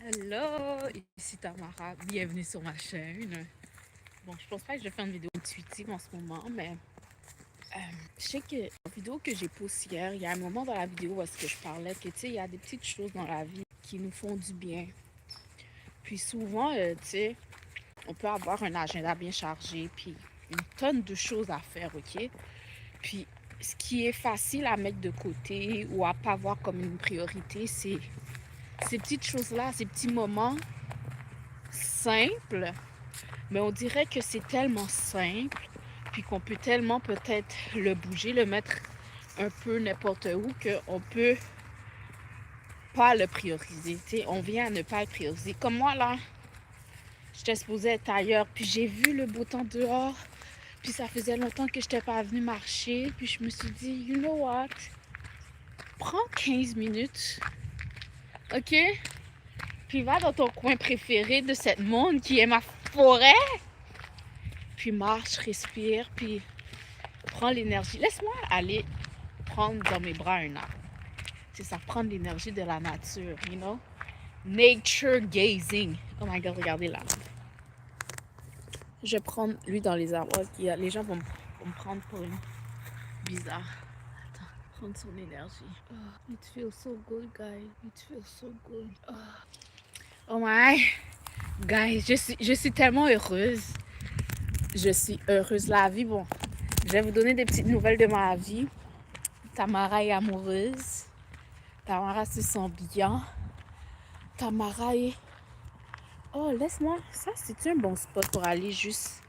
Hello, ici Tamara, bienvenue sur ma chaîne. Bon, je pense pas que je vais faire une vidéo intuitive en ce moment, mais je sais que la vidéo que j'ai postée hier, il y a un moment dans la vidéo où est-ce que je parlais que, tu sais, il y a des petites choses dans la vie qui nous font du bien. Puis souvent, tu sais, on peut avoir un agenda bien chargé, puis une tonne de choses à faire, ok? Puis ce qui est facile à mettre de côté ou à pas voir comme une priorité, c'est ces petites choses-là, ces petits moments simples. Mais on dirait que c'est tellement simple, puis qu'on peut tellement peut-être le bouger, le mettre un peu n'importe où, qu'on peut pas le prioriser. T'sais, on vient à ne pas le prioriser. Comme moi, là, j'étais supposée être ailleurs, puis j'ai vu le beau temps dehors, puis ça faisait longtemps que je n'étais pas venue marcher, puis je me suis dit, you know what? Prends 15 minutes, ok? Puis va dans ton coin préféré de cette monde qui est ma forêt, puis marche, respire, puis prends l'énergie. Laisse-moi aller prendre dans mes bras un arbre. C'est ça, prendre l'énergie de la nature, you know? Nature gazing. Oh my god, regardez là. Je vais prendre lui dans les arbres. Les gens vont me prendre pour une bizarre. Attends, prendre son énergie. Oh, it feels so good, guys. It feels so good. Oh my. Guys, je suis tellement heureuse. Je suis heureuse. La vie, bon, je vais vous donner des petites nouvelles de ma vie. Tamara est amoureuse. Tamara se sent bien. Tamara est... Oh, laisse-moi. Ça, c'est un bon spot pour aller juste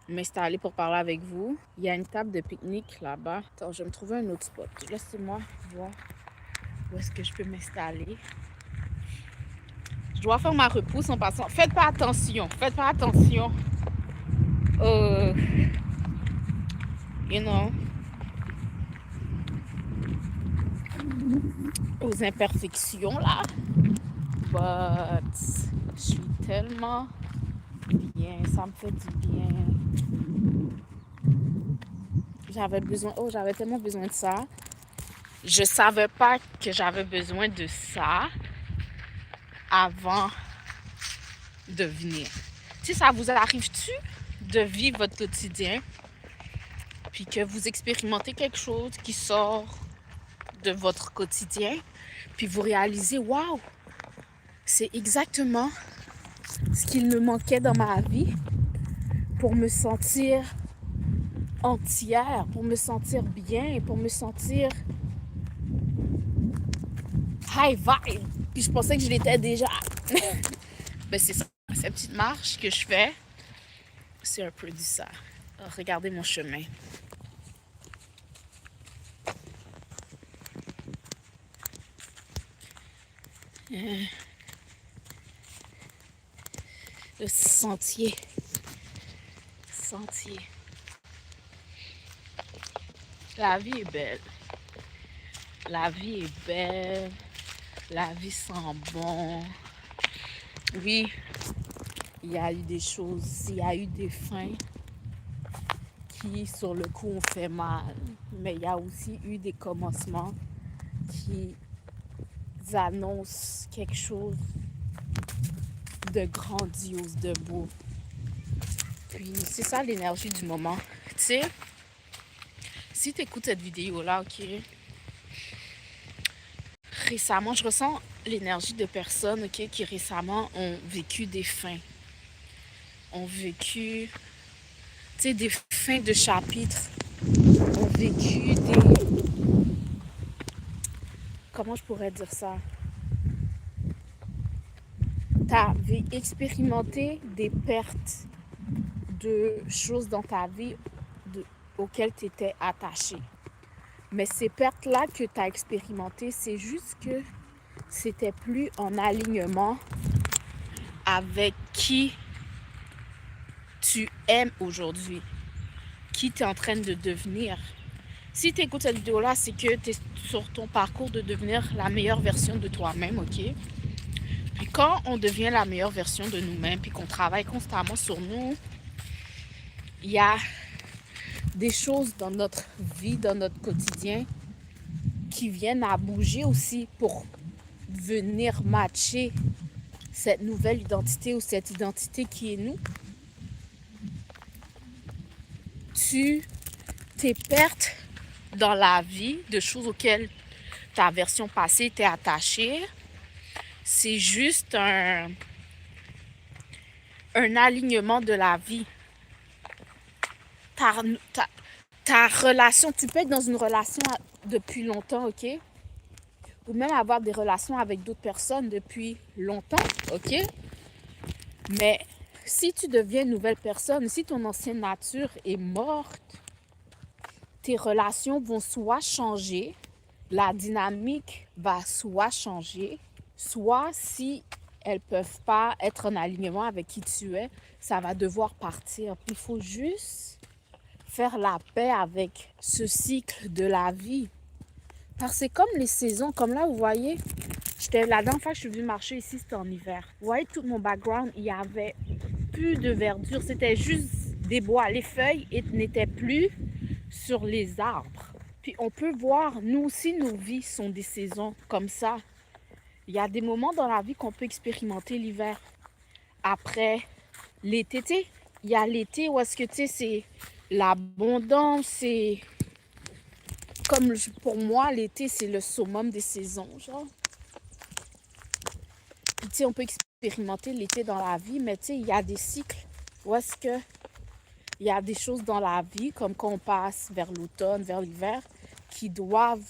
m'installer pour parler avec vous. Il y a une table de pique-nique là-bas. Attends, je vais me trouver un autre spot. Laissez-moi voir où est-ce que je peux m'installer. Je dois faire ma repousse en passant. Faites pas attention. Faites pas attention. You know. Aux imperfections là. But je suis tellement bien. Ça me fait du bien. J'avais tellement besoin de ça. Je savais pas que j'avais besoin de ça avant de venir. Tu sais, ça vous arrive-tu de vivre votre quotidien puis que vous expérimentez quelque chose qui sort de votre quotidien puis vous réalisez, waouh, c'est exactement ce qu'il me manquait dans ma vie pour me sentir entière, pour me sentir bien, pour me sentir high vibe. Puis je pensais que je l'étais déjà. Ben c'est ça, cette petite marche que je fais, c'est un peu du ça. Regardez mon chemin. Le sentier. Sentier. La vie est belle. La vie est belle. La vie sent bon. Oui, il y a eu des choses, il y a eu des fins qui, sur le coup, ont fait mal. Mais il y a aussi eu des commencements qui annoncent quelque chose de grandiose, de beau. Puis c'est ça l'énergie du moment. Tu sais, si tu écoutes cette vidéo-là, ok, récemment, je ressens l'énergie de personnes, ok, qui récemment ont vécu des fins. Ont vécu, tu sais, des fins de chapitres. Ont vécu des... Comment je pourrais dire ça? T'as expérimenté des pertes de choses dans ta vie auxquelles tu étais attaché. Mais ces pertes-là que tu as expérimentées, c'est juste que c'était plus en alignement avec qui tu aimes aujourd'hui, qui tu es en train de devenir. Si tu écoutes cette vidéo-là, c'est que tu es sur ton parcours de devenir la meilleure version de toi-même, ok? Puis quand on devient la meilleure version de nous-mêmes, puis qu'on travaille constamment sur nous, il y a des choses dans notre vie, dans notre quotidien, qui viennent à bouger aussi pour venir matcher cette nouvelle identité ou cette identité qui est nous, tes pertes dans la vie, de choses auxquelles ta version passée était attachée, c'est juste un alignement de la vie. Ta relation, tu peux être dans une relation depuis longtemps, ok? Ou même avoir des relations avec d'autres personnes depuis longtemps, ok? Mais si tu deviens une nouvelle personne, si ton ancienne nature est morte, tes relations vont soit changer, la dynamique va soit changer, soit si elles peuvent pas être en alignement avec qui tu es, ça va devoir partir. Il faut juste faire la paix avec ce cycle de la vie. Parce que c'est comme les saisons, comme là, vous voyez, la dernière fois que je suis venue marcher ici, c'était en hiver. Vous voyez, tout mon background, il y avait plus de verdure, c'était juste des bois. Les feuilles n'étaient plus sur les arbres. Puis on peut voir, nous aussi, nos vies sont des saisons comme ça. Il y a des moments dans la vie qu'on peut expérimenter l'hiver. Après l'été, tu sais, il y a l'été où est-ce que, tu sais, c'est l'abondance, c'est... Comme pour moi, l'été, c'est le summum des saisons, genre. Puis, tu sais, on peut expérimenter l'été dans la vie, mais tu sais, il y a des cycles où est-ce que il y a des choses dans la vie, comme quand on passe vers l'automne, vers l'hiver, qui doivent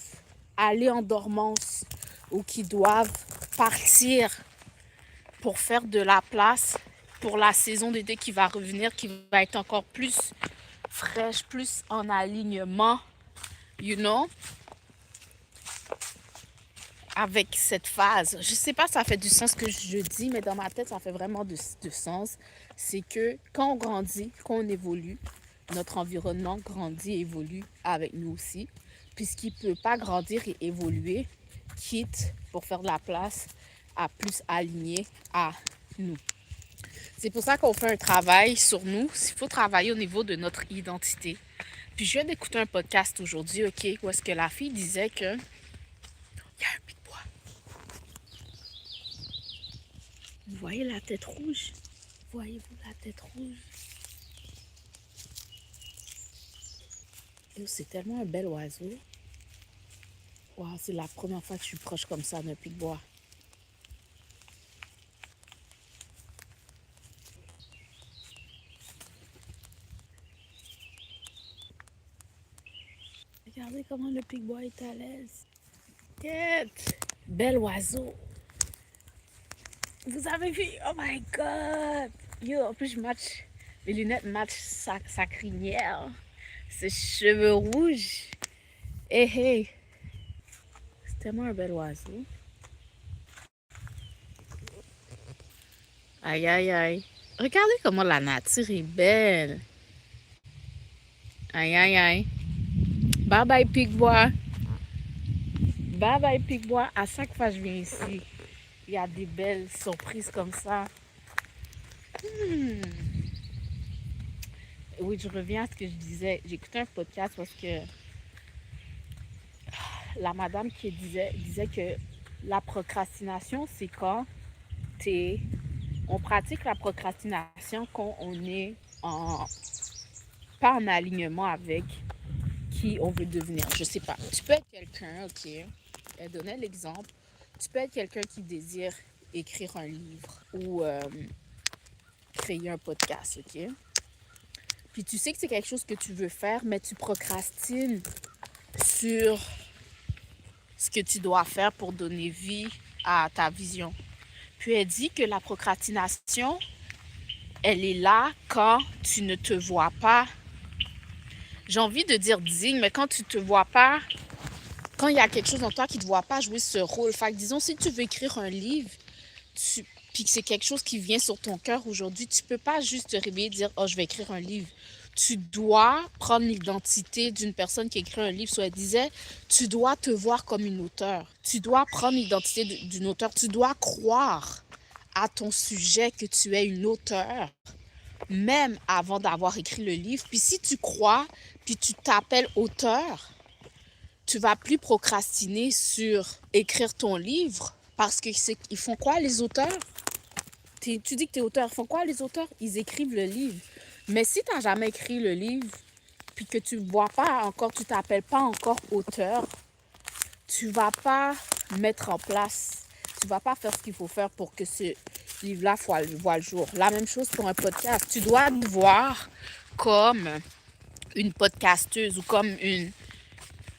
aller en dormance ou qui doivent partir pour faire de la place pour la saison d'été qui va revenir, qui va être encore plus fraîche, plus en alignement, you know, avec cette phase. Je sais pas si ça fait du sens ce que je dis, mais dans ma tête, ça fait vraiment de sens. C'est que quand on grandit, quand on évolue, notre environnement grandit et évolue avec nous aussi, puisqu'il ne peut pas grandir et évoluer, quitte pour faire de la place à plus aligner à nous. C'est pour ça qu'on fait un travail sur nous. Il faut travailler au niveau de notre identité. Puis je viens d'écouter un podcast aujourd'hui, ok, où est-ce que la fille disait que il y a un pic bois. Vous voyez la tête rouge? Voyez-vous la tête rouge? Et c'est tellement un bel oiseau. Wow, c'est la première fois que je suis proche comme ça d'un pic bois. Regardez comment le pic-bois est à l'aise. Tête! Bel oiseau. Vous avez vu? Oh my God! Yo, en plus, je match. Les lunettes matchent sa crinière. Ses cheveux rouges. Hey, hey! C'est tellement un bel oiseau. Aïe, aïe, aïe. Regardez comment la nature est belle. Aïe, aïe, aïe. Bye bye, pic-bois. Bye bye, pic-bois. À chaque fois que je viens ici, il y a des belles surprises comme ça. Oui, je reviens à ce que je disais. J'écoutais un podcast parce que la madame qui disait que la procrastination, c'est quand on pratique la procrastination quand on est pas en alignement avec qui on veut devenir. Je sais pas. Tu peux être quelqu'un, ok. Elle donnait l'exemple. Tu peux être quelqu'un qui désire écrire un livre ou créer un podcast, ok. Puis tu sais que c'est quelque chose que tu veux faire, mais tu procrastines sur ce que tu dois faire pour donner vie à ta vision. Puis elle dit que la procrastination, elle est là quand tu ne te vois pas. J'ai envie de dire digne, mais quand tu te vois pas, quand il y a quelque chose en toi qui ne te voit pas jouer ce rôle. Fait que disons, si tu veux écrire un livre, puis que c'est quelque chose qui vient sur ton cœur aujourd'hui, tu peux pas juste te réveiller et dire « Oh, je vais écrire un livre ». Tu dois prendre l'identité d'une personne qui écrit un livre. Soit elle disait, tu dois te voir comme une auteure. Tu dois prendre l'identité d'une auteure. Tu dois croire à ton sujet que tu es une auteure, même avant d'avoir écrit le livre. Puis si tu crois, puis tu t'appelles auteur, tu vas plus procrastiner sur écrire ton livre parce qu'ils font quoi les auteurs? Tu dis que tu es auteur. Ils font quoi les auteurs? Ils écrivent le livre. Mais si tu n'as jamais écrit le livre, puis que tu ne vois pas encore, tu t'appelles pas encore auteur, tu vas pas mettre en place, tu vas pas faire ce qu'il faut faire pour que ce livre-là voit le jour. La même chose pour un podcast. Tu dois te voir comme une podcasteuse ou comme une...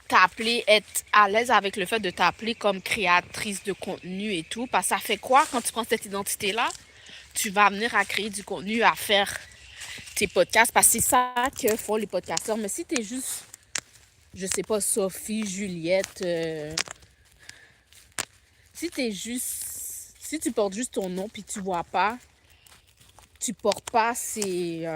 T'appeler, être à l'aise avec le fait de t'appeler comme créatrice de contenu et tout. Parce que ça fait quoi quand tu prends cette identité-là? Tu vas venir à créer du contenu, à faire tes podcasts. Parce que c'est ça que font les podcasteurs. Mais si t'es juste, je sais pas, Sophie, Juliette... si t'es juste... Si tu portes juste ton nom puis tu vois pas... Tu portes pas ces...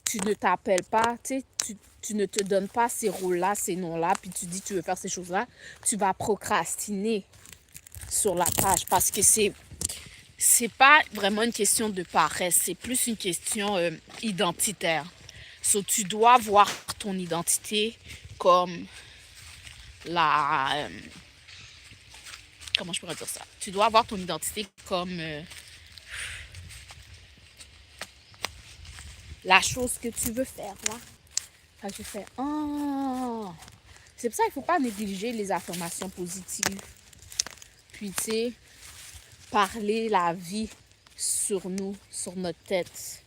tu ne t'appelles pas, tu ne te donnes pas ces rôles-là, ces noms-là, puis tu dis que tu veux faire ces choses-là, tu vas procrastiner sur la page parce que c'est pas vraiment une question de paresse, c'est plus une question identitaire. So, tu dois voir ton identité comme la... comment je pourrais dire ça? Tu dois avoir ton identité comme la chose que tu veux faire, là. Fait que je fais, oh! C'est pour ça qu'il ne faut pas négliger les affirmations positives. Puis, tu sais, parler la vie sur nous, sur notre tête.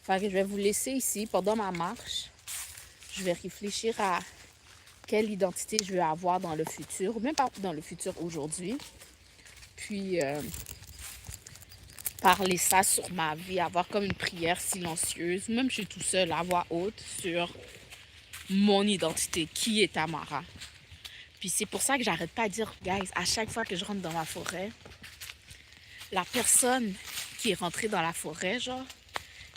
Fait que je vais vous laisser ici pendant ma marche. Je vais réfléchir à quelle identité je veux avoir dans le futur, ou même pas dans le futur aujourd'hui. Puis, parler ça sur ma vie, avoir comme une prière silencieuse, même je suis tout seul à voix haute sur mon identité, qui est Tamara. Puis c'est pour ça que j'arrête pas de dire, guys, à chaque fois que je rentre dans ma forêt, la personne qui est rentrée dans la forêt, genre,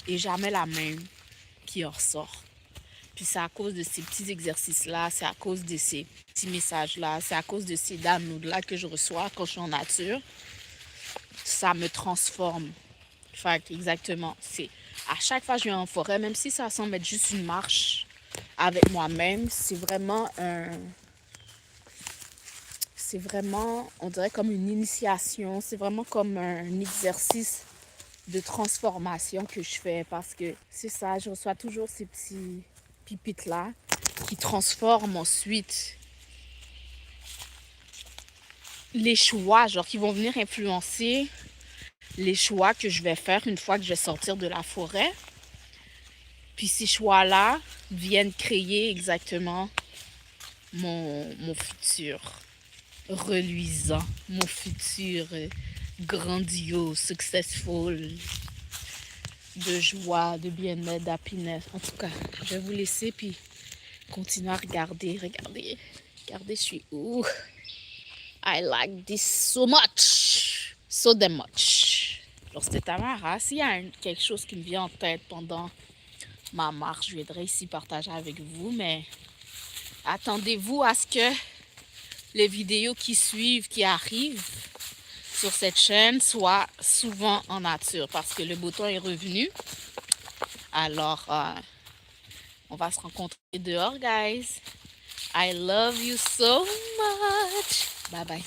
est jamais la même qui en ressort. Puis c'est à cause de ces petits exercices-là, c'est à cause de ces petits messages-là, c'est à cause de ces downloads-là que je reçois quand je suis en nature. Ça me transforme. Fait que, exactement, c'est à chaque fois que je viens en forêt, même si ça semble être juste une marche avec moi-même, c'est vraiment on dirait comme une initiation, c'est vraiment comme un exercice de transformation que je fais parce que c'est ça, je reçois toujours ces petits pipites-là qui transforment ensuite les choix, genre qui vont venir influencer les choix que je vais faire une fois que je vais sortir de la forêt. Puis ces choix-là viennent créer exactement mon futur reluisant, mon futur grandiose, successful, de joie, de bien-être, d'happiness. En tout cas, je vais vous laisser puis continuer à regarder. Regardez, je suis où? I like this so much. So damn much. Alors, c'était Tamara. S'il y a quelque chose qui me vient en tête pendant ma marche, je viendrai ici partager avec vous. Mais attendez-vous à ce que les vidéos qui suivent, qui arrivent sur cette chaîne, soient souvent en nature. Parce que le beau temps est revenu. Alors, on va se rencontrer dehors, guys. I love you so much. Bye bye.